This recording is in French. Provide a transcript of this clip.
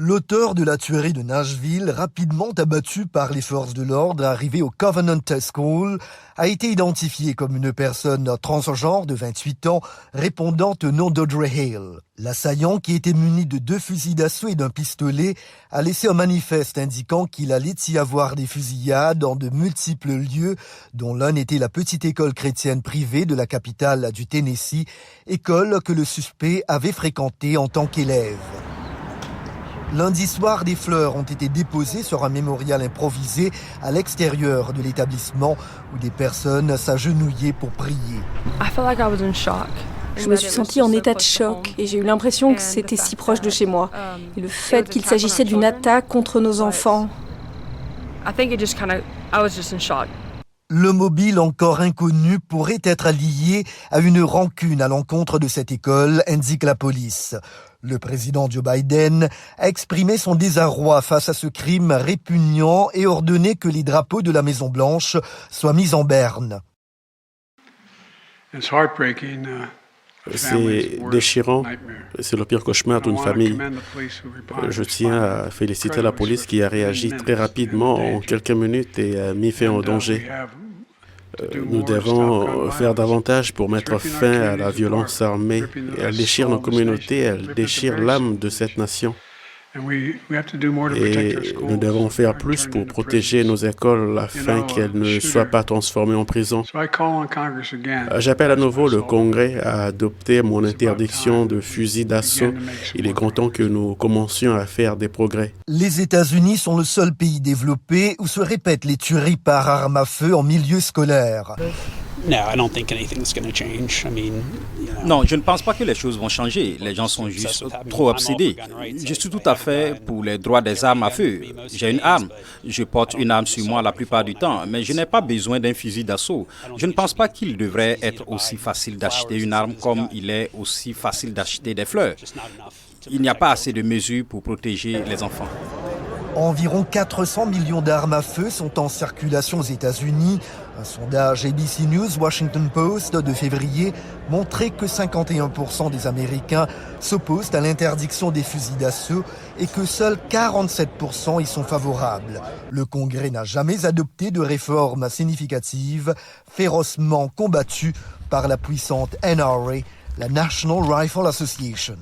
L'auteur de la tuerie de Nashville, rapidement abattu par les forces de l'ordre arrivées au Covenant School, a été identifié comme une personne transgenre de 28 ans répondant au nom d'Audrey Hale. L'assaillant, qui était muni de 2 fusils d'assaut et d'un pistolet, a laissé un manifeste indiquant qu'il allait y avoir des fusillades dans de multiples lieux, dont l'un était la petite école chrétienne privée de la capitale du Tennessee, école que le suspect avait fréquentée en tant qu'élève. Lundi soir, des fleurs ont été déposées sur un mémorial improvisé à l'extérieur de l'établissement où des personnes s'agenouillaient pour prier. Je me suis sentie en état de choc et j'ai eu l'impression que c'était si proche de chez moi. Et le fait qu'il s'agissait d'une attaque contre nos enfants. Le mobile encore inconnu pourrait être lié à une rancune à l'encontre de cette école, indique la police. Le président Joe Biden a exprimé son désarroi face à ce crime répugnant et ordonné que les drapeaux de la Maison-Blanche soient mis en berne. C'est déchirant, c'est le pire cauchemar d'une famille. Je tiens à féliciter la police qui a réagi très rapidement en quelques minutes et a mis fin au danger. Nous devons faire davantage pour mettre fin à la violence armée. Elle déchire nos communautés, elle déchire l'âme de cette nation. Et nous devons faire plus pour protéger nos écoles afin qu'elles ne soient pas transformées en prison. J'appelle à nouveau le Congrès à adopter mon interdiction de fusils d'assaut. Il est grand temps que nous commencions à faire des progrès. Les États-Unis sont le seul pays développé où se répètent les tueries par arme à feu en milieu scolaire. Non, je ne pense pas que les choses vont changer. Les gens sont juste trop obsédés. Je suis tout à fait pour les droits des armes à feu. J'ai une arme. Je porte une arme sur moi la plupart du temps, mais je n'ai pas besoin d'un fusil d'assaut. Je ne pense pas qu'il devrait être aussi facile d'acheter une arme comme il est aussi facile d'acheter des fleurs. Il n'y a pas assez de mesures pour protéger les enfants. Environ 400 millions d'armes à feu sont en circulation aux États-Unis. Un sondage ABC News Washington Post de février montrait que 51% des Américains s'opposent à l'interdiction des fusils d'assaut et que seuls 47% y sont favorables. Le Congrès n'a jamais adopté de réformes significatives, férocement combattues par la puissante NRA, la National Rifle Association.